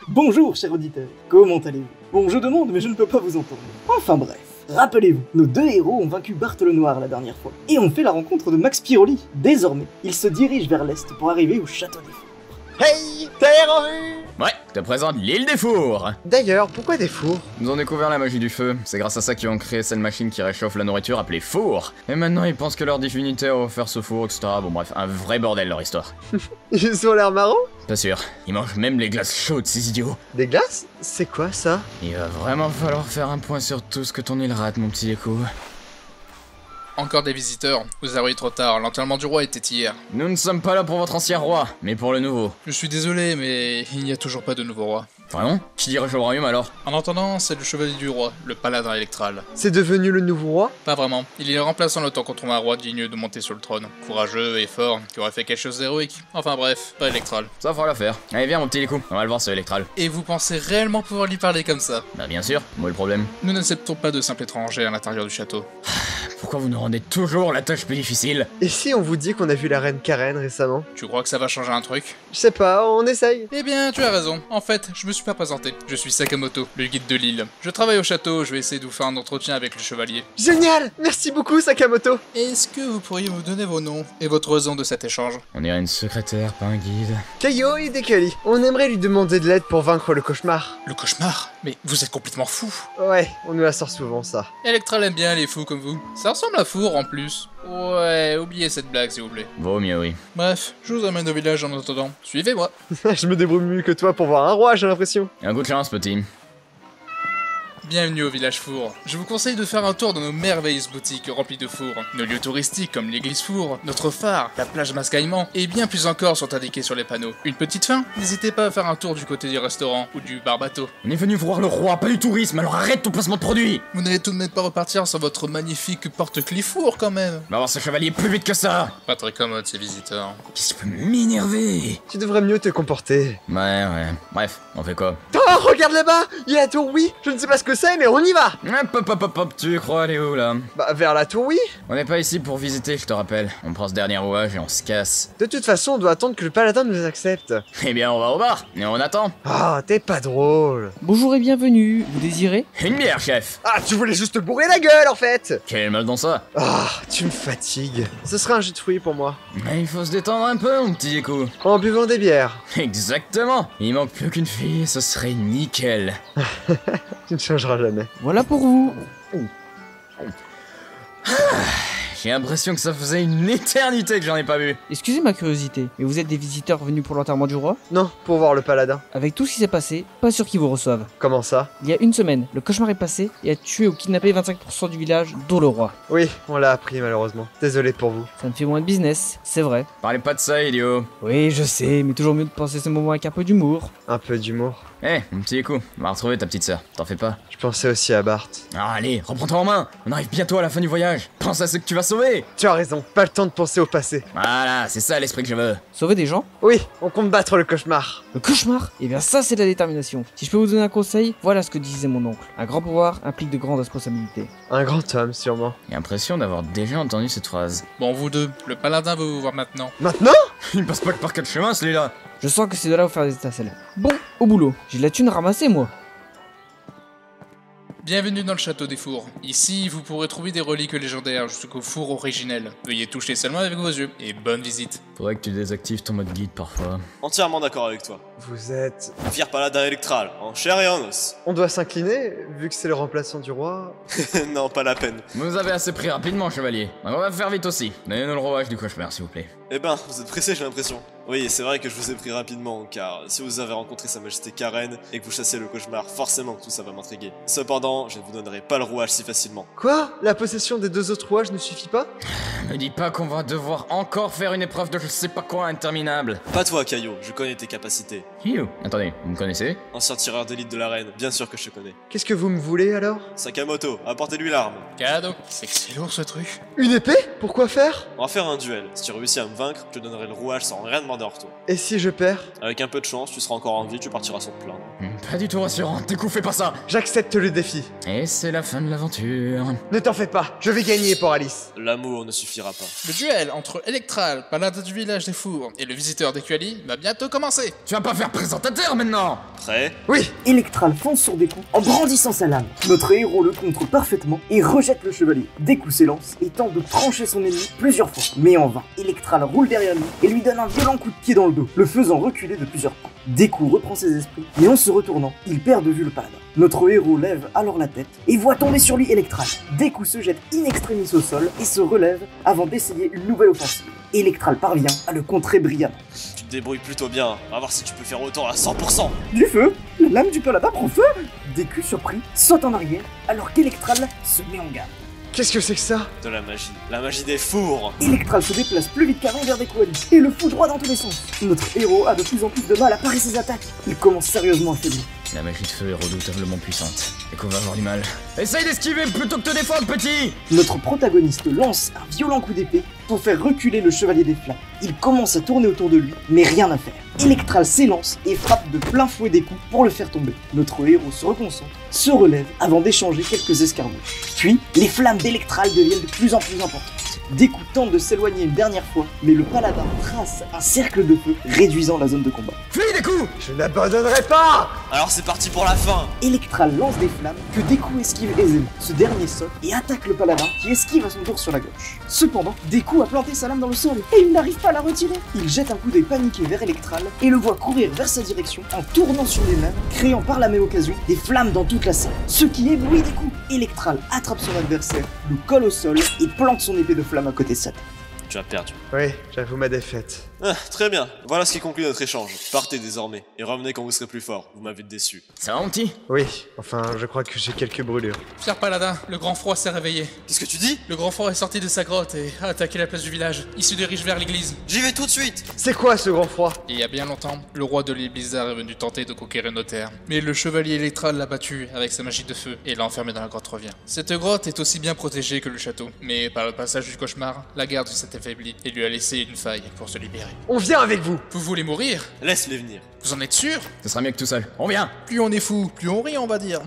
Bonjour, chers auditeurs, comment allez-vous? Bon, je demande, mais je ne peux pas vous entendre. Enfin bref, rappelez-vous, nos deux héros ont vaincu Bart le Noir la dernière fois, et ont fait la rencontre de Max Piroli. Désormais, ils se dirigent vers l'est pour arriver au château des Fours. Hey, t'as l'air en vue? Ouais, te présente l'île des fours. D'ailleurs, pourquoi des fours? Ils ont découvert la magie du feu, c'est grâce à ça qu'ils ont créé cette machine qui réchauffe la nourriture appelée four. Et maintenant ils pensent que leur divinitaire va faire ce four, etc. Bon bref, un vrai bordel leur histoire. Ils ont l'air marrants? Pas sûr, ils mangent même les glaces chaudes ces idiots. Des glaces? C'est quoi ça? Il va vraiment falloir faire un point sur tout ce que ton île rate mon petit écho. Encore des visiteurs, vous arrivez trop tard, l'enterrement du roi était hier. Nous ne sommes pas là pour votre ancien roi, mais pour le nouveau. Je suis désolé, mais il n'y a toujours pas de nouveau roi. Vraiment? Qui dirige le royaume alors? En entendant, c'est le chevalier du roi, le paladin électral. C'est devenu le nouveau roi? Pas vraiment, il est remplaçant le temps qu'on trouve un roi digne de monter sur le trône. Courageux et fort, qui aurait fait quelque chose d'héroïque. Enfin bref, pas électral. Ça fera l'affaire. Allez viens mon petit écho, on va le voir ce électral. Et vous pensez réellement pouvoir lui parler comme ça? Bah bien sûr, moi le problème. Nous n'acceptons pas de simples étrangers à l'intérieur du château. Pourquoi vous nous rendez toujours la tâche plus difficile? Et si on vous dit qu'on a vu la reine Karen récemment? Tu crois que ça va changer un truc? Je sais pas, on essaye. Eh bien, tu as raison. En fait, je me suis pas présenté. Je suis Sakamoto, le guide de l'île. Je travaille au château, je vais essayer de vous faire un entretien avec le chevalier. Génial! Merci beaucoup, Sakamoto! Est-ce que vous pourriez me donner vos noms et votre raison de cet échange? On dirait une secrétaire, pas un guide. Kayo Hidekali, on aimerait lui demander de l'aide pour vaincre le cauchemar. Le cauchemar? Mais vous êtes complètement fou. Ouais, on nous la sort souvent ça. Electral aime bien les fous comme vous. Ça ressemble à Four en plus. Ouais, oubliez cette blague s'il vous plaît. Vaut mieux oui. Bref, je vous amène au village en attendant. Suivez-moi. Je me débrouille mieux que toi pour voir un roi, j'ai l'impression. Un coup de chance petit. Bienvenue au village Four. Je vous conseille de faire un tour dans nos merveilleuses boutiques remplies de fours. Nos lieux touristiques comme l'église Four, notre phare, la plage Mascaillement et bien plus encore sont indiqués sur les panneaux. Une petite fin? N'hésitez pas à faire un tour du côté du restaurant ou du bar-bateau. On est venu voir le roi, pas du tourisme, alors arrête ton placement de produit. Vous n'allez tout de même pas repartir sans votre magnifique porte-clifour quand même. On va voir ce chevalier plus vite que ça. Pas très commode ces visiteurs. Qu'est-ce qui peut m'énerver? Tu devrais mieux te comporter. Ouais. Bref, on fait quoi? Oh, regarde là-bas! Il y a la tour oui! Je ne sais pas ce que c'est, mais on y va! Hop, tu crois aller où là? Bah, vers la tour oui! On n'est pas ici pour visiter, je te rappelle. On prend ce dernier rouage et on se casse. De toute façon, on doit attendre que le paladin nous accepte. Eh bien, on va au bar et on attend. Ah, t'es pas drôle. Bonjour et bienvenue, vous désirez? Une bière, chef. Ah, tu voulais juste te bourrer la gueule en fait! Quel mal dans ça? Ah, tu me fatigues. Ce sera un jus de fruits pour moi. Mais il faut se détendre un peu, mon petit écho. En buvant des bières. Exactement. Il manque plus qu'une fille, ce serait nickel. Tu ne changeras jamais. Voilà pour vous. J'ai l'impression que ça faisait une éternité que j'en ai pas vu. Excusez ma curiosité, mais vous êtes des visiteurs venus pour l'enterrement du roi? Non, pour voir le paladin. Avec tout ce qui s'est passé, pas sûr qu'ils vous reçoivent. Comment ça? Il y a une semaine, le cauchemar est passé et a tué ou kidnappé 25% du village, dont le roi. Oui, on l'a appris malheureusement. Désolé pour vous. Ça me fait moins de business, c'est vrai. Parlez pas de ça, idiot. Oui, je sais, mais toujours mieux de penser ce moment avec un peu d'humour. Un peu d'humour. Eh, mon petit écho, on va retrouver ta petite sœur, t'en fais pas. Je pensais aussi à Bart. Ah, allez, reprends-toi en main. On arrive bientôt à la fin du voyage. Pense à ce que tu vas sauver. Tu as raison, pas le temps de penser au passé. Voilà, c'est ça l'esprit que je veux. Sauver des gens? Oui, on compte battre le cauchemar. Le cauchemar? Eh bien ça c'est de la détermination. Si je peux vous donner un conseil, voilà ce que disait mon oncle. Un grand pouvoir implique de grandes responsabilités. Un grand homme sûrement. J'ai l'impression d'avoir déjà entendu cette phrase. Bon, vous deux, le paladin veut vous voir maintenant. Maintenant? Il passe pas que par quatre chemins, celui-là. Je sens que c'est de là où faire des étincelles. Bon, au boulot. J'ai de la thune ramassée moi. Bienvenue dans le château des fours. Ici, vous pourrez trouver des reliques légendaires jusqu'au four originel. Veuillez toucher seulement avec vos yeux, et bonne visite. Faudrait que tu désactives ton mode guide parfois. Entièrement d'accord avec toi. Vous êtes... Fier paladin électral, en chair et en os. On doit s'incliner, vu que c'est le remplaçant du roi. Non, pas la peine. Vous avez assez pris rapidement, chevalier. Donc on va faire vite aussi. Donnez-nous le rouage du cauchemar, s'il vous plaît. Eh ben, vous êtes pressé, j'ai l'impression. Oui, c'est vrai que je vous ai pris rapidement, car si vous avez rencontré sa majesté Karen et que vous chassez le cauchemar, forcément tout ça va m'intriguer. Cependant, je ne vous donnerai pas le rouage si facilement. Quoi? La possession des deux autres rouages ne suffit pas? Me dis pas qu'on va devoir encore faire une épreuve de je sais pas quoi interminable. Pas toi, Kaio, je connais tes capacités. Hiu, attendez, vous me connaissez? Ancien tireur d'élite de la reine, bien sûr que je te connais. Qu'est-ce que vous me voulez alors? Sakamoto, apportez-lui l'arme. Cadeau. C'est que c'est lourd ce truc. Une épée? Pourquoi faire? On va faire un duel. Si tu réussis à me vaincre, je te donnerai le rouage sans rien demander en retour. Et si je perds? Avec un peu de chance, tu seras encore en vie, tu partiras sans te plaindre. Pas du tout rassurant, tes coups fais pas ça. J'accepte le défi. Et c'est la fin de l'aventure. Ne t'en fais pas, je vais gagner pour Alice. L'amour ne suffira pas. Le duel entre Electral, paladin du village des fours, et le visiteur d'Equali va bientôt commencer. Tu vas pas faire présentateur maintenant? Prêt? Oui. Electral fonce sur Deku en brandissant sa lame. Notre héros le contre parfaitement et rejette le chevalier. Deku s'élance et tente de trancher son ennemi plusieurs fois, mais en vain. Electral roule derrière lui et lui donne un violent coup de pied dans le dos, le faisant reculer de plusieurs pas. Deku reprend ses esprits, mais en se retournant, il perd de vue le paladin. Notre héros lève alors la tête et voit tomber sur lui Electral. Deku se jette in extremis au sol et se relève avant d'essayer une nouvelle offensive. Electral parvient à le contrer brillamment. Tu te débrouilles plutôt bien. On va voir si tu peux faire autant à 100%. Du feu, la lame du paladin prend feu. Deku, surpris, saute en arrière alors qu'Electral se met en garde. Qu'est-ce que c'est que ça? De la magie. La magie des fours. Electral se déplace plus vite qu'avant vers Deku et le fout droit dans tous les sens. Notre héros a de plus en plus de mal à parer ses attaques. Il commence sérieusement à faiblir. La magie de feu est redoutablement puissante, et qu'on va avoir du mal. Essaye d'esquiver plutôt que te défendre, petit! Notre protagoniste lance un violent coup d'épée pour faire reculer le chevalier des flammes. Il commence à tourner autour de lui, mais rien à faire. Electral s'élance et frappe de plein fouet des coups pour le faire tomber. Notre héros se reconcentre, se relève avant d'échanger quelques escarmouches. Puis, les flammes d'Electral deviennent de plus en plus importantes. Deku tente de s'éloigner une dernière fois, mais le paladin trace un cercle de feu, réduisant la zone de combat. Fuis des coups! Je n'abandonnerai pas. Alors c'est parti pour la fin. Electral lance des flammes que Deku esquive aisément. Ce dernier saute et attaque le paladin qui esquive à son tour sur la gauche. Cependant, Deku a planté sa lame dans le sol et il n'arrive pas à la retirer. Il jette un coup d'œil paniqué vers Electral et le voit courir vers sa direction en tournant sur les mêmes, créant par la même occasion des flammes dans toute la scène. Ce qui éblouit Deku. Electral attrape son adversaire, le colle au sol et plante son épée de flamme à côté de sa tête. Tu as perdu. Oui, j'avoue ma défaite. Ah, très bien. Voilà ce qui conclut notre échange. Partez désormais et revenez quand vous serez plus fort. Vous m'avez déçu. Ça va, mon petit? Oui, enfin, je crois que j'ai quelques brûlures. Fier paladin, le grand froid s'est réveillé. Qu'est-ce que tu dis? Le grand froid est sorti de sa grotte et a attaqué la place du village. Il se dirige vers l'église. J'y vais tout de suite. C'est quoi ce grand froid? Et il y a bien longtemps, le roi de l'île Blizzard est venu tenter de conquérir nos terres. Mais le chevalier Electral l'a battu avec sa magie de feu et l'a enfermé dans la grotte revient. Cette grotte est aussi bien protégée que le château. Mais par le passage du cauchemar, la garde s'est affaiblie et lui a laissé une faille pour se libérer. On vient avec vous. Vous voulez mourir? Laisse-les venir. Vous en êtes sûr? Ce sera mieux que tout seul. On vient! Plus on est fou, plus on rit, on va dire.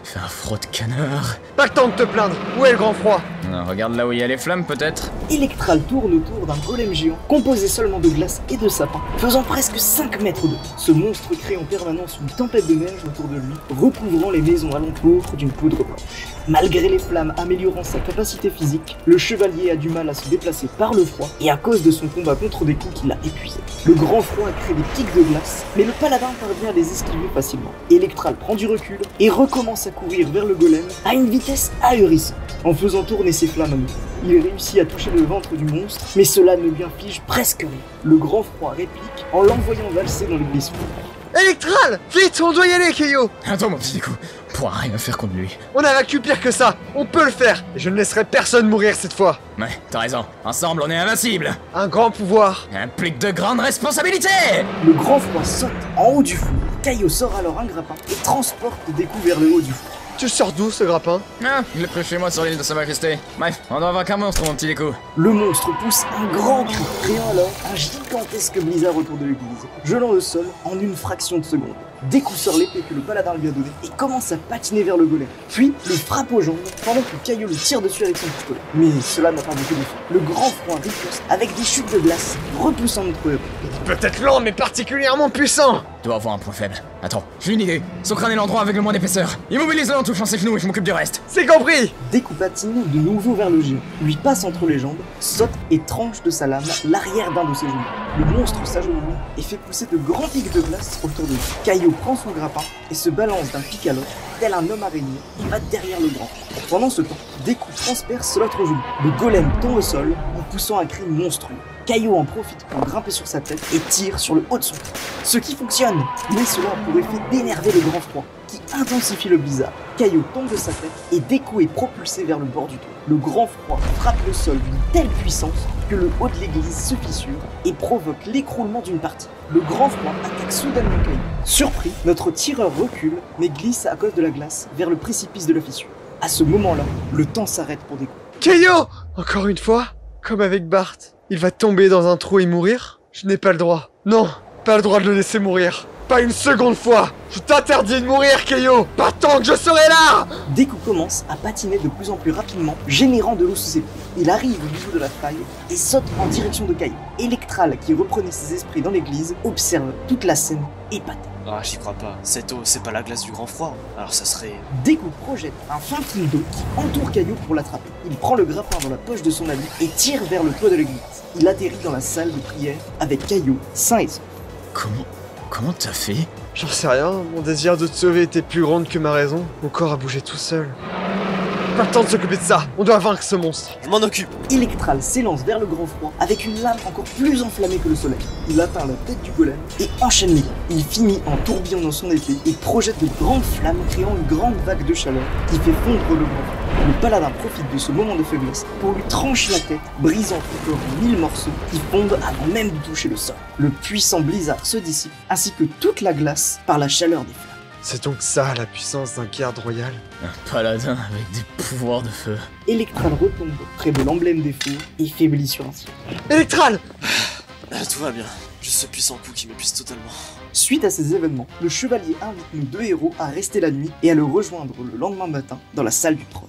Fais un froid de canard. Pas le temps de te plaindre. Où est le grand froid? Non, regarde là où il y a les flammes, peut-être? Electral tourne autour d'un golem géant composé seulement de glace et de sapin, faisant presque 5 mètres de haut. Ce monstre crée en permanence une tempête de neige autour de lui, recouvrant les maisons alentour d'une poudre blanche. Malgré les flammes améliorant sa capacité physique, le chevalier a du mal à se déplacer par le froid et à cause de son combat contre des coups qui l'a épuisé. Le grand froid crée des pics de glace, mais le paladin parvient à les esquiver facilement. Electral prend du recul et recommence à courir vers le golem à une vitesse ahurissante. En faisant tourner ses flammes à nouveau, il réussit à toucher le ventre du monstre, mais cela ne lui inflige presque rien. Le grand froid réplique en l'envoyant valser dans l'église four. Electral! Vite, on doit y aller, Keio! Attends, mon petit coup. On pourra rien faire contre lui. On a vaincu pire que ça! On peut le faire! Et je ne laisserai personne mourir cette fois! Ouais, t'as raison. Ensemble, on est invincibles. Un grand pouvoir! Implique de grandes responsabilités! Le grand froid saute en haut du four. Caillot sort alors un grappin et transporte Deku vers le haut du four. Tu sors d'où ce grappin? Ah, je l'ai pris chez moi sur l'île de Sa Majesté. Bref, on doit vaincre un monstre, mon petit Deku. Le monstre pousse un grand cri, créant alors un gigantesque blizzard autour de l'église, gelant le sol en une fraction de seconde. Deku sort l'épée que le paladin lui a donnée et commence à patiner vers le golem. Puis, les frappe aux jambes pendant que Caillot le tire dessus avec son pistolet. Mais cela n'a pas beaucoup d'effet. Le grand froid riposte avec des chutes de glace, repoussant notre héros. Peut-être lent, mais particulièrement puissant! Doit avoir un point faible. Attends, j'ai une idée. Son crâne est l'endroit avec le moins d'épaisseur. Immobilise-le en touchant ses genoux et je m'occupe du reste. C'est compris! Deku patine de nouveau vers le géant, lui passe entre les jambes, saute et tranche de sa lame l'arrière d'un de ses genoux. Le monstre s'agenouille et fait pousser de grands pics de glace autour de lui. Caillot prend son grappin et se balance d'un pic à l'autre, tel un homme araignée, et va derrière le grand. Pendant ce temps, Deku transperce l'autre genou. Le golem tombe au sol en poussant un cri monstrueux. Caillot en profite pour grimper sur sa tête et tire sur le haut de son tronc. Ce qui fonctionne, mais cela a pour effet d'énerver le grand froid, qui intensifie le blizzard. Caillot tombe de sa tête et Deku est propulsé vers le bord du toit. Le grand froid frappe le sol d'une telle puissance que le haut de l'église se fissure et provoque l'écroulement d'une partie. Le grand froid attaque soudainement Caillot. Surpris, notre tireur recule, mais glisse à cause de la glace vers le précipice de la fissure. À ce moment-là, le temps s'arrête pour Deku. Keio! Encore une fois, comme avec Bart, il va tomber dans un trou et mourir? Je n'ai pas le droit. Non, pas le droit de le laisser mourir. Pas une seconde fois. Je t'interdis de mourir, Keio. Pas tant que je serai là. Deku commence à patiner de plus en plus rapidement, générant de l'eau sous ses pieds. Il arrive au niveau de la faille et saute en direction de Caillou. Electral, qui reprenait ses esprits dans l'église, observe toute la scène épaté. Ah, j'y crois pas. Cette eau, c'est pas la glace du grand froid. Alors ça serait... Deku projette un fin fil d'eau qui entoure Caillou pour l'attraper. Il prend le grappin dans la poche de son habit et tire vers le toit de l'église. Il atterrit dans la salle de prière avec Caillou sain et sauf. Comment t'as fait? J'en sais rien, mon désir de te sauver était plus grand que ma raison. Mon corps a bougé tout seul. Pas le temps de s'occuper de ça, on doit vaincre ce monstre. Je m'en occupe. Electral s'élance vers le grand froid avec une lame encore plus enflammée que le soleil. Il atteint la tête du golem et enchaîne les coups. Il finit en tourbillonnant son épée et projette de grandes flammes créant une grande vague de chaleur qui fait fondre le grand froid. Le paladin profite de ce moment de faiblesse pour lui trancher la tête, brisant son corps en 1000 morceaux qui fondent avant même de toucher le sol. Le puissant blizzard se dissipe ainsi que toute la glace par la chaleur des flammes. C'est donc ça la puissance d'un garde royal. Un paladin avec des pouvoirs de feu. Electral retombe près de l'emblème des fours et faiblit sur un siège. Electral. Tout va bien. Juste ce puissant coup qui m'épuise totalement. Suite à ces événements, le chevalier invite nos deux héros à rester la nuit et à le rejoindre le lendemain matin dans la salle du trône.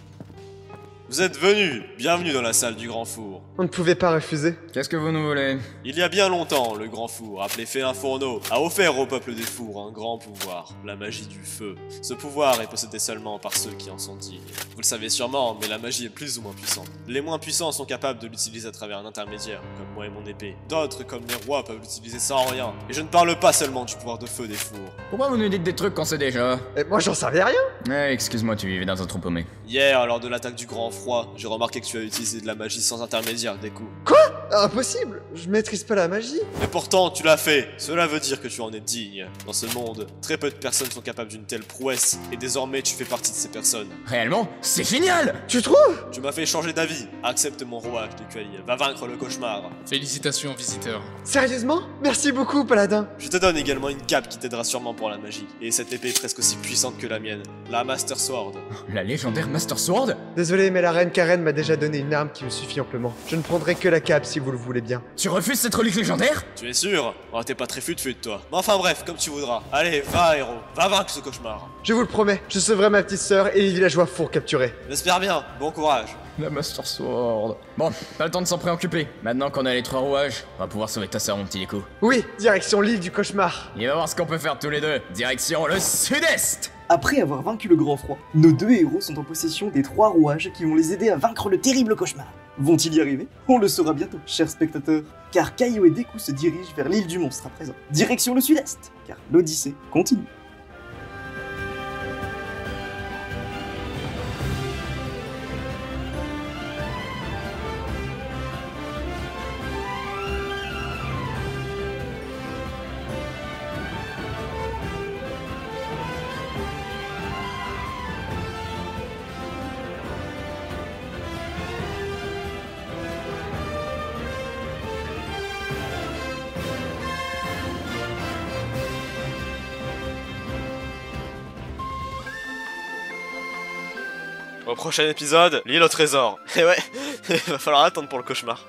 Vous êtes venus. Bienvenue dans la salle du Grand Four. On ne pouvait pas refuser. Qu'est-ce que vous nous voulez? Il y a bien longtemps, le Grand Four, appelé Félin Fourneau, a offert au peuple des Fours un grand pouvoir, la magie du feu. Ce pouvoir est possédé seulement par ceux qui en sont dignes. Vous le savez sûrement, mais la magie est plus ou moins puissante. Les moins puissants sont capables de l'utiliser à travers un intermédiaire, comme moi et mon épée. D'autres, comme les rois, peuvent l'utiliser sans rien. Et je ne parle pas seulement du pouvoir de feu des Fours. Pourquoi vous nous dites des trucs qu'on sait déjà? Et moi j'en savais rien. Excuse-moi, tu vivais dans un trou paumé. Hier, lors de l'attaque du Grand Froid, j'ai remarqué que tu as utilisé de la magie sans intermédiaire des coups. Impossible, je maîtrise pas la magie. Mais pourtant, tu l'as fait. Cela veut dire que tu en es digne. Dans ce monde, très peu de personnes sont capables d'une telle prouesse, et désormais tu fais partie de ces personnes. Réellement, c'est génial! Tu trouves? Tu m'as fait changer d'avis. Accepte mon rouage de cueil. Va vaincre le cauchemar. Félicitations, visiteur. Sérieusement? Merci beaucoup, paladin. Je te donne également une cape qui t'aidera sûrement pour la magie. Et cette épée est presque aussi puissante que la mienne. La Master Sword. La légendaire Master Sword? Désolé, mais la reine Karen m'a déjà donné une arme qui me suffit amplement. Je ne prendrai que la cape si vous le voulez bien. Tu refuses cette relique légendaire? Tu es sûr? Oh, t'es pas très fut-fut toi. Mais enfin bref, comme tu voudras. Allez, va héros. Va vaincre ce cauchemar. Je vous le promets, je sauverai ma petite sœur et les villageois fours capturés. J'espère bien. Bon courage. La Master Sword. Bon, pas le temps de s'en préoccuper. Maintenant qu'on a les 3 rouages, on va pouvoir sauver ta sœur, mon petit Deku. Oui, direction l'île du cauchemar. Il va voir ce qu'on peut faire tous les deux. Direction le sud-est! Après avoir vaincu le grand froid, nos deux héros sont en possession des 3 rouages qui vont les aider à vaincre le terrible cauchemar. Vont-ils y arriver? On le saura bientôt, chers spectateurs, car Caillou et Deku se dirigent vers l'île du monstre à présent. Direction le sud-est, car l'Odyssée continue. Au prochain épisode, l'île au trésor. Et ouais, il va falloir attendre pour le cauchemar.